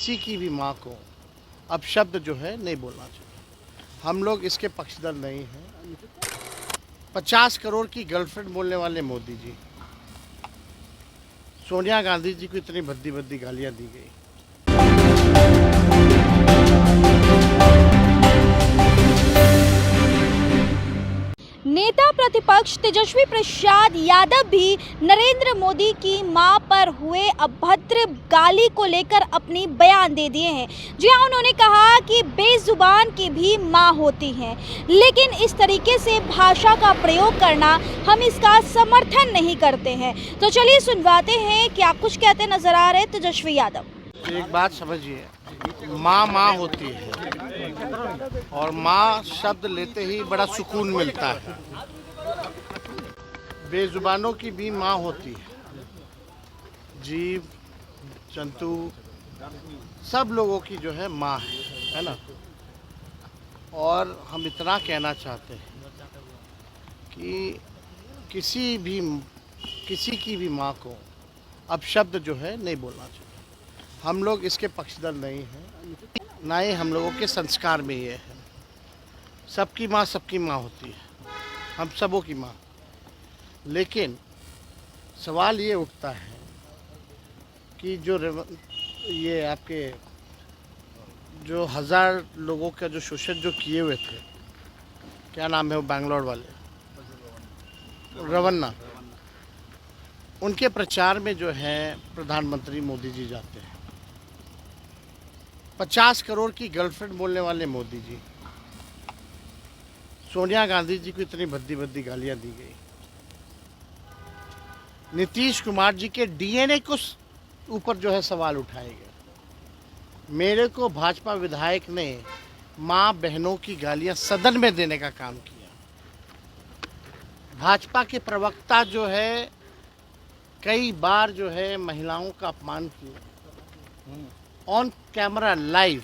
किसी की भी माँ को अपशब्द जो है नहीं बोलना चाहिए। हम लोग इसके पक्षधर नहीं हैं। 50 करोड़ की गर्लफ्रेंड बोलने वाले मोदी जी, सोनिया गांधी जी को इतनी भद्दी भद्दी गालियां दी गई। नेता प्रतिपक्ष तेजस्वी प्रसाद यादव भी नरेंद्र मोदी की मां पर हुए अभद्र गाली को लेकर अपनी बयान दे दिए हैं। जी हां, उन्होंने कहा कि बेजुबान की भी मां होती हैं, लेकिन इस तरीके से भाषा का प्रयोग करना हम इसका समर्थन नहीं करते हैं। तो चलिए सुनवाते हैं क्या कुछ कहते नजर आ रहे तेजस्वी यादव। एक बात समझिए, माँ माँ होती है और माँ शब्द लेते ही बड़ा सुकून मिलता है। बेजुबानों की भी माँ होती है। जीव जंतु सब लोगों की जो है माँ है ना। और हम इतना कहना चाहते हैं कि किसी की भी माँ को अपशब्द जो है नहीं बोलना चाहिए। हम लोग इसके पक्षधर नहीं हैं, ना ही हम लोगों के संस्कार में ये है। सबकी माँ होती है, हम सबों की माँ। लेकिन सवाल ये उठता है कि ये आपके जो 1000 लोगों का जो शोषण जो किए हुए थे, क्या नाम है वो बैंगलोर वाले, रवन्ना, उनके प्रचार में जो है प्रधानमंत्री मोदी जी जाते हैं। 50 करोड़ की गर्लफ्रेंड बोलने वाले मोदी जी, सोनिया गांधी जी को इतनी भद्दी भद्दी गालियां दी गई। नीतीश कुमार जी के डीएनए को ऊपर जो है सवाल उठाए गए। मेरे को भाजपा विधायक ने माँ बहनों की गालियां सदन में देने का काम किया। भाजपा के प्रवक्ता जो है कई बार जो है महिलाओं का अपमान किया ऑन कैमरा लाइव।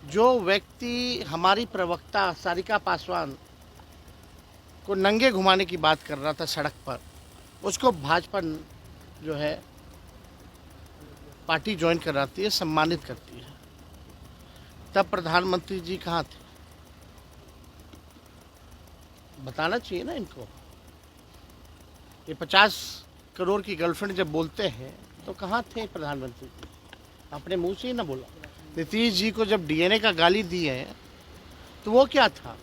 जो व्यक्ति हमारी प्रवक्ता सारिका पासवान को नंगे घुमाने की बात कर रहा था सड़क पर, उसको भाजपा जो है पार्टी ज्वाइन कराती है, सम्मानित करती है। तब प्रधानमंत्री जी कहाँ थे? बताना चाहिए ना इनको। ये 50 करोड़ की गर्लफ्रेंड जब बोलते हैं तो कहाँ थे प्रधानमंत्री जी? अपने मुंह से ही ना बोला। नीतीश जी को जब डीएनए का गाली दी है तो वो क्या था?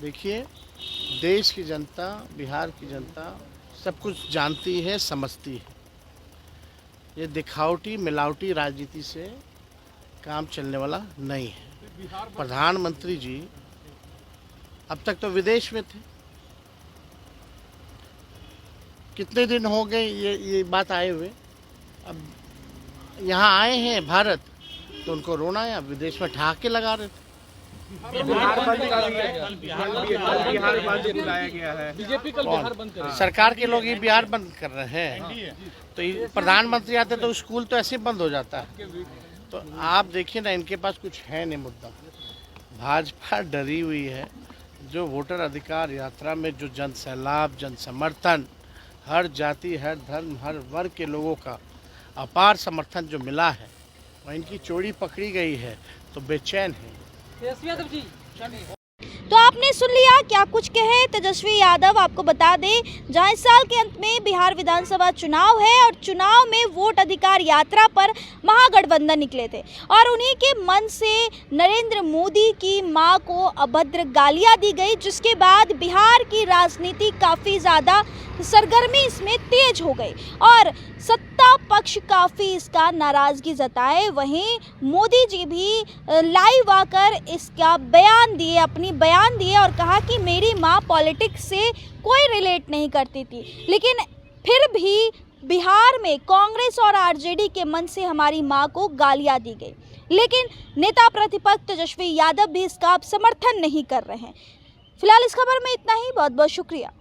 देखिए, देश की जनता, बिहार की जनता सब कुछ जानती है, समझती है। ये दिखावटी मिलावटी राजनीति से काम चलने वाला नहीं है। प्रधानमंत्री जी अब तक तो विदेश में थे। कितने दिन हो गए ये बात आए हुए, अब यहाँ आए हैं भारत तो उनको रोना है। अब विदेश में ठहाके लगा रहे थे। बिहार बंद बुलाया गया है। बीजेपी कल बिहार बंद कर, सरकार के लोग ही बिहार बंद कर रहे हैं। तो प्रधानमंत्री आते तो स्कूल तो ऐसे बंद हो जाता है। तो आप देखिए ना, इनके पास कुछ है नहीं मुद्दा। भाजपा डरी हुई है। जो वोटर अधिकार यात्रा में जो जन सैलाब, जन समर्थन, हर जाति, हर धर्म, हर वर्ग के लोगों का अपार समर्थन जो मिला है, और इनकी चोरी पकड़ी गई है तो बेचैन है। तो आपने सुन लिया क्या कुछ कहे तेजस्वी यादव। आपको बता दें, जहां इस साल के अंत में बिहार विधानसभा चुनाव है और चुनाव में वोट अधिकार यात्रा पर महागठबंधन निकले थे और उन्हीं के मन से नरेंद्र मोदी की मां को अभद्र गालियां दी गई, जिसके बाद बिहार की राजनीति काफ़ी ज़्यादा सरगर्मी इसमें तेज हो गई और सत्ता पक्ष काफ़ी इसका नाराज़गी जताए। वहीं मोदी जी भी लाइव आकर इसका बयान दिए, अपनी बयान दिए और कहा कि मेरी माँ पॉलिटिक्स से कोई रिलेट नहीं करती थी, लेकिन फिर भी बिहार में कांग्रेस और आरजेडी के मन से हमारी माँ को गालियाँ दी गई। लेकिन नेता प्रतिपक्ष तेजस्वी यादव भी इसका अब समर्थन नहीं कर रहे हैं। फिलहाल इस खबर में इतना ही। बहुत बहुत शुक्रिया।